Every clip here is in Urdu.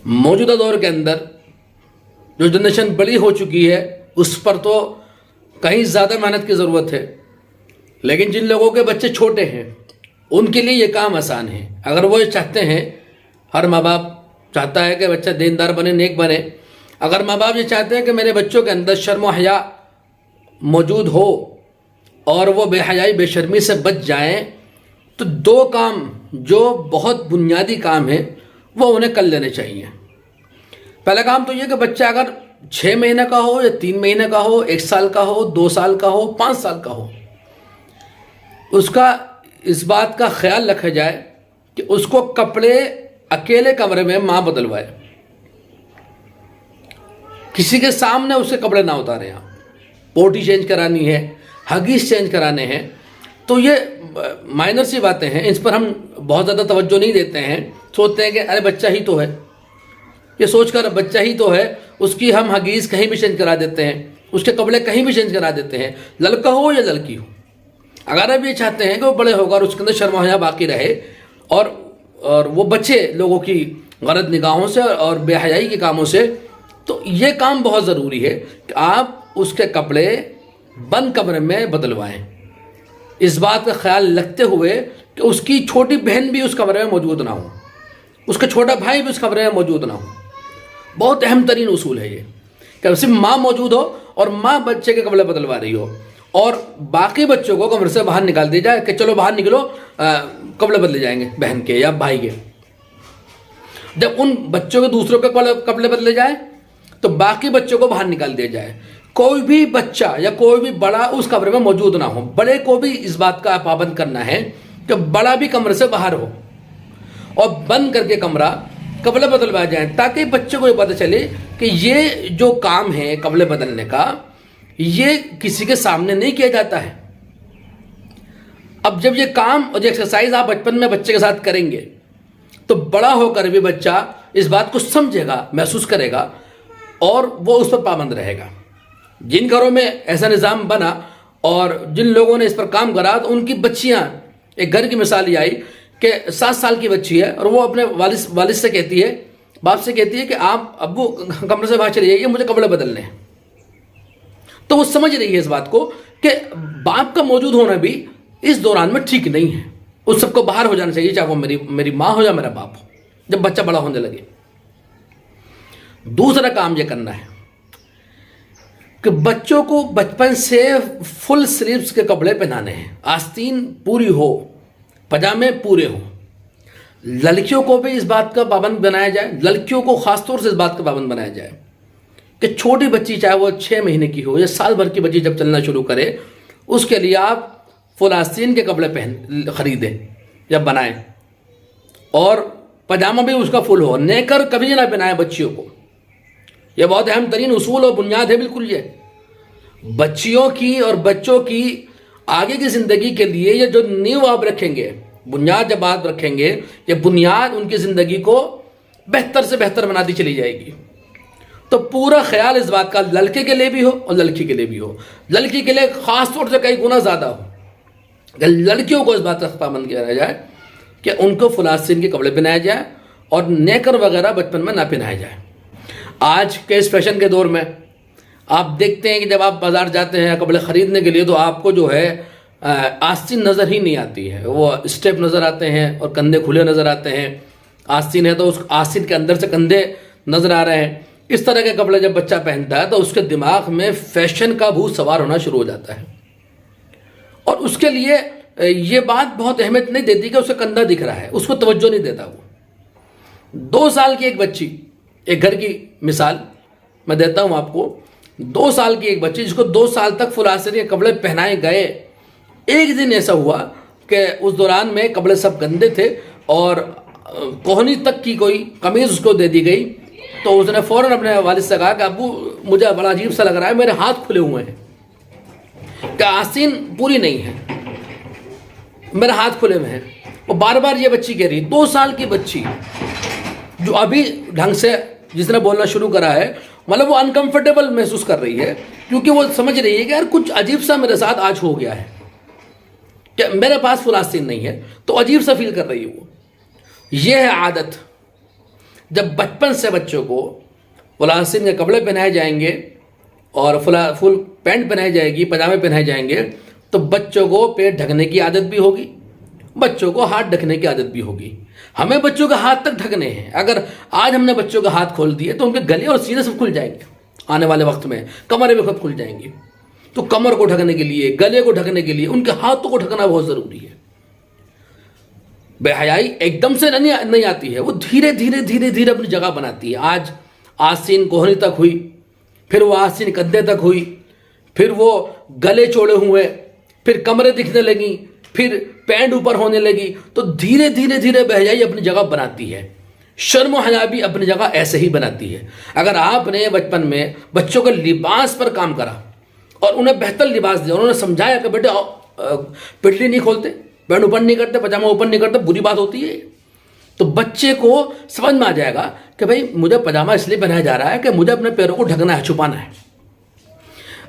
موجودہ دور کے اندر جو جنریشن بڑی ہو چکی ہے اس پر تو کہیں زیادہ محنت کی ضرورت ہے، لیکن جن لوگوں کے بچے چھوٹے ہیں ان کے لیے یہ کام آسان ہے۔ اگر وہ یہ چاہتے ہیں، ہر ماں باپ چاہتا ہے کہ بچہ دیندار بنے، نیک بنے، اگر ماں باپ یہ چاہتے ہیں کہ میرے بچوں کے اندر شرم و حیا موجود ہو اور وہ بے حیائی بے شرمی سے بچ جائیں، تو دو کام جو بہت بنیادی کام ہیں وہ انہیں کر لینے چاہیے۔ پہلا کام تو یہ کہ بچہ اگر 6 مہینے کا ہو یا 3 مہینے کا ہو، 1 سال کا ہو، 2 سال کا ہو، 5 سال کا ہو، اس کا اس بات کا خیال رکھا جائے کہ اس کو کپڑے اکیلے کمرے میں ماں بدلوائے، کسی کے سامنے اس کے کپڑے نہ اتارے۔ پوٹی چینج کرانی ہے، ہگیز چینج کرانے ہیں، تو یہ مائنر سی باتیں ہیں، اس پر ہم بہت زیادہ توجہ نہیں دیتے ہیں، سوچتے ہیں کہ ارے بچہ ہی تو ہے، یہ سوچ کر بچہ ہی تو ہے اس کی ہم ہگیز کہیں بھی چینج کرا دیتے ہیں، اس کے کپڑے کہیں بھی چینج کرا دیتے ہیں، لڑکا ہو یا لڑکی ہو۔ اگر آپ یہ چاہتے ہیں کہ وہ بڑے ہو کر اس کے اندر شرم و حیا باقی رہے اور وہ بچے لوگوں کی غلط نگاہوں سے اور بے حیائی کے کاموں سے، تو یہ کام بہت ضروری ہے کہ آپ اس کے کپڑے بند کمرے میں بدلوائیں، اس بات کا خیال رکھتے ہوئے کہ اس کی چھوٹی بہن بھی اس کمرے میں موجود نہ ہو، اس کا چھوٹا بھائی بھی اس کمرے میں موجود نہ ہو۔ بہت اہم ترین اصول ہے یہ کہ صرف ماں موجود ہو اور ماں بچے کے کپڑے بدلوا رہی ہو، اور باقی بچوں کو کمرے سے باہر نکال دی جائے کہ چلو باہر نکلو، کپڑے بدلے جائیں گے بہن کے یا بھائی کے۔ جب ان بچوں کے دوسروں کے کپڑے بدلے جائیں تو باقی بچوں کو باہر نکال دیا جائے، کوئی بھی بچہ یا کوئی بھی بڑا اس کمرے میں موجود نہ ہو۔ بڑے کو بھی اس بات کا پابند کرنا ہے کہ بڑا بھی کمرے سے باہر ہو اور بند کر کے کمرہ کپڑے بدلوائے جائیں، تاکہ بچے کو یہ پتہ چلے کہ یہ جو کام ہے کپڑے بدلنے کا، یہ کسی کے سامنے نہیں کیا جاتا ہے۔ اب جب یہ کام اور یہ ایکسرسائز آپ بچپن میں بچے کے ساتھ کریں گے تو بڑا ہو کر بھی بچہ اس بات کو سمجھے گا، محسوس کرے گا اور وہ اس پر پابند رہے گا۔ جن گھروں میں ایسا نظام بنا اور جن لوگوں نے اس پر کام کرا تو ان کی بچیاں، ایک گھر کی مثال یہ آئی کہ 7 سال کی بچی ہے اور وہ اپنے والد سے کہتی ہے، باپ سے کہتی ہے کہ آپ ابو کمرے سے باہر چلے جائیے، مجھے کپڑے بدلنے ہیں۔ تو وہ سمجھ رہی ہے اس بات کو کہ باپ کا موجود ہونا بھی اس دوران میں ٹھیک نہیں ہے، اس سب کو باہر ہو جانا چاہیے، چاہے وہ میری ماں ہو یا میرا باپ ہو، جب بچہ بڑا ہونے لگے۔ دوسرا کام یہ کرنا ہے کہ بچوں کو بچپن سے فل سلیوز کے کپڑے پہنانے ہیں، آستین پوری ہو، پجامے پورے ہوں۔ لڑکیوں کو بھی اس بات کا پابند بنایا جائے، لڑکیوں کو خاص طور سے اس بات کا پابند بنایا جائے کہ چھوٹی بچی چاہے وہ 6 مہینے کی ہو یا سال بھر کی بچی جب چلنا شروع کرے، اس کے لیے آپ فل آستین کے کپڑے خریدیں یا بنائیں، اور پجامہ بھی اس کا فل ہو، نیکر کبھی نہ پہنائیں بچیوں کو۔ یہ بہت اہم ترین اصول اور بنیاد ہے، بالکل یہ بچیوں کی اور بچوں کی آگے کی زندگی کے لیے یہ جو نیو آپ رکھیں گے، بنیاد جب آپ رکھیں گے، یہ بنیاد ان کی زندگی کو بہتر سے بہتر بناتی چلی جائے گی۔ تو پورا خیال اس بات کا لڑکے کے لیے بھی ہو اور لڑکی کے لیے بھی ہو، لڑکی کے لیے خاص طور سے کئی گنا زیادہ ہو کہ لڑکیوں کو اس بات کا پابند کیا جائے کہ ان کو فل آستین کے کپڑے پہنائے جائے اور نیکر وغیرہ بچپن میں نہ پہنائے جائے۔ آج کے اس فیشن کے دور میں آپ دیکھتے ہیں کہ جب آپ بازار جاتے ہیں کپڑے خریدنے کے لیے تو آپ کو جو ہے آستین نظر ہی نہیں آتی ہے، وہ اسٹیپ نظر آتے ہیں اور کندھے کھلے نظر آتے ہیں۔ آستین ہے تو اس آستین کے اندر سے کندھے نظر آ رہے ہیں۔ اس طرح کے کپڑے جب بچہ پہنتا ہے تو اس کے دماغ میں فیشن کا بھوت سوار ہونا شروع ہو جاتا ہے، اور اس کے لیے یہ بات بہت اہمیت نہیں دیتی کہ اسے کندھا دکھ رہا ہے، اس کو توجہ نہیں دیتا۔ وہ 2 سال کی ایک بچی، ایک گھر کی مثال میں دیتا ہوں آپ کو، 2 سال کی ایک بچی جس کو 2 سال تک فل آستین کے کپڑے پہنائے گئے، ایک دن ایسا ہوا کہ اس دوران میں کپڑے سب گندے تھے اور کوہنی تک کی کوئی قمیض اس کو دے دی گئی، تو اس نے فوراً اپنے والد سے کہا کہ ابو مجھے بڑا عجیب سا لگ رہا ہے، میرے ہاتھ کھلے ہوئے ہیں، کہ آستین پوری نہیں ہے، میرے ہاتھ کھلے ہوئے ہیں۔ اور بار بار یہ بچی کہہ رہی، 2 سال کی بچی جو ابھی ڈھنگ سے جس نے بولنا شروع کرا ہے، مطلب وہ انکمفرٹیبل محسوس کر رہی ہے، کیونکہ وہ سمجھ رہی ہے کہ یار کچھ عجیب سا میرے ساتھ آج ہو گیا ہے کہ میرے پاس فل آستین نہیں ہے، تو عجیب سا فیل کر رہی ہے وہ۔ یہ ہے عادت، جب بچپن سے بچوں کو فلاں آستین کے کپڑے پہنائے جائیں گے اور فل پینٹ پہنائی جائے گی، پاجامے پہنائے جائیں گے، تو بچوں کو پیٹ ڈھکنے کی عادت بھی ہوگی، بچوں کو ہاتھ ڈھکنے کی عادت بھی ہوگی۔ ہمیں بچوں کے ہاتھ تک ڈھکنے ہیں۔ اگر آج ہم نے بچوں کا ہاتھ کھول دیے تو ان کے گلے اور سینے سب کھل جائیں گے، آنے والے وقت میں کمرے بھی خود کھل جائیں گے۔ تو کمر کو ڈھکنے کے لیے، گلے کو ڈھکنے کے لیے ان کے ہاتھوں کو ڈھکنا بہت ضروری ہے۔ بے حیائی ایک دم سے نہیں آتی ہے، وہ دھیرے دھیرے دھیرے دھیرے اپنی جگہ بناتی ہے۔ آج آستین کوہنی تک ہوئی، پھر وہ آستین کندھے تک ہوئی، پھر وہ گلے چوڑے ہوئے، پھر کمریں دکھنے لگیں، پھر پینٹ اوپر ہونے لگی۔ تو دھیرے دھیرے دھیرے بے حیائی اپنی جگہ بناتی ہے۔ شرم و حیا بھی اپنی جگہ ایسے ہی بناتی ہے۔ اگر آپ نے بچپن میں بچوں کے لباس پر کام کرا اور انہیں بہتر لباس دیا، انہوں نے سمجھایا کہ بیٹے پٹلی نہیں کھولتے، پینٹ اوپر نہیں کرتے، پاجامہ اوپر نہیں کرتے، بری بات ہوتی ہے، تو بچے کو سمجھ میں آ جائے گا کہ بھائی مجھے پاجامہ اس لیے پہنایا جا رہا ہے کہ مجھے اپنے پیروں کو ڈھکنا ہے، چھپانا ہے۔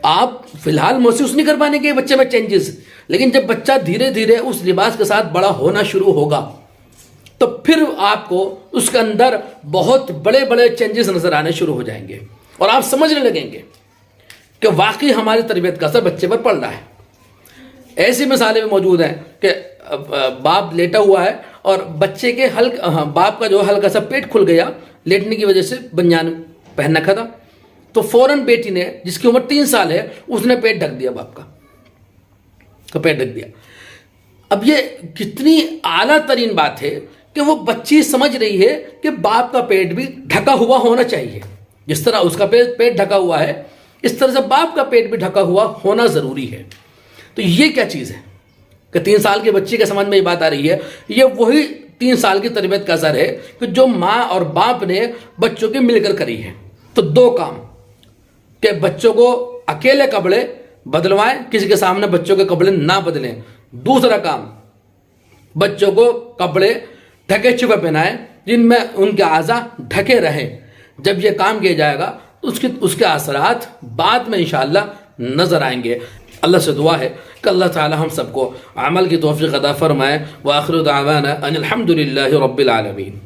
آپ فی الحال محسوس نہیں کر پائیں گے بچے میں چینجز، لیکن جب بچہ دھیرے دھیرے اس لباس کے ساتھ بڑا ہونا شروع ہوگا تو پھر آپ کو اس کے اندر بہت بڑے بڑے چینجز نظر آنے شروع ہو جائیں گے اور آپ سمجھنے لگیں گے کہ واقعی ہماری تربیت کا اثر بچے پر پڑ رہا ہے۔ ایسی مثالیں بھی موجود ہیں کہ باپ لیٹا ہوا ہے اور بچے کے باپ کا جو ہلکا سا پیٹ کھل گیا لیٹنے کی وجہ سے، بنیان پہن رکھا تھا، تو فوراً بیٹی نے جس کی عمر 3 سال ہے اس نے پیٹ ڈھک دیا، باپ کا پیٹ ڈھک دیا۔ اب یہ کتنی اعلیٰ ترین بات ہے کہ وہ بچی سمجھ رہی ہے کہ باپ کا پیٹ بھی ڈھکا ہوا ہونا چاہیے، جس طرح اس کا پیٹ ڈھکا ہوا ہے اس طرح سے باپ کا پیٹ بھی ڈھکا ہوا ہونا ضروری ہے۔ تو یہ کیا چیز ہے کہ 3 سال کے بچے کے سمجھ میں یہ بات آ رہی ہے؟ یہ وہی 3 سال کی تربیت کا اثر ہے کہ جو ماں اور باپ نے بچوں کی مل کر کری ہے۔ تو 2 کام کہ بچوں کو اکیلے کپڑے بدلوائیں، کسی کے سامنے بچوں کے کپڑے نہ بدلیں۔ دوسرا کام، بچوں کو کپڑے ڈھکے چھپے پہنائیں جن میں ان کے اعضاء ڈھکے رہیں۔ جب یہ کام کیا جائے گا اس کے اثرات بعد میں انشاءاللہ نظر آئیں گے۔ اللہ سے دعا ہے کہ اللہ تعالی ہم سب کو عمل کی توفیق عطا فرمائے۔ وآخر دعوانا ان الحمد للہ رب العالمین۔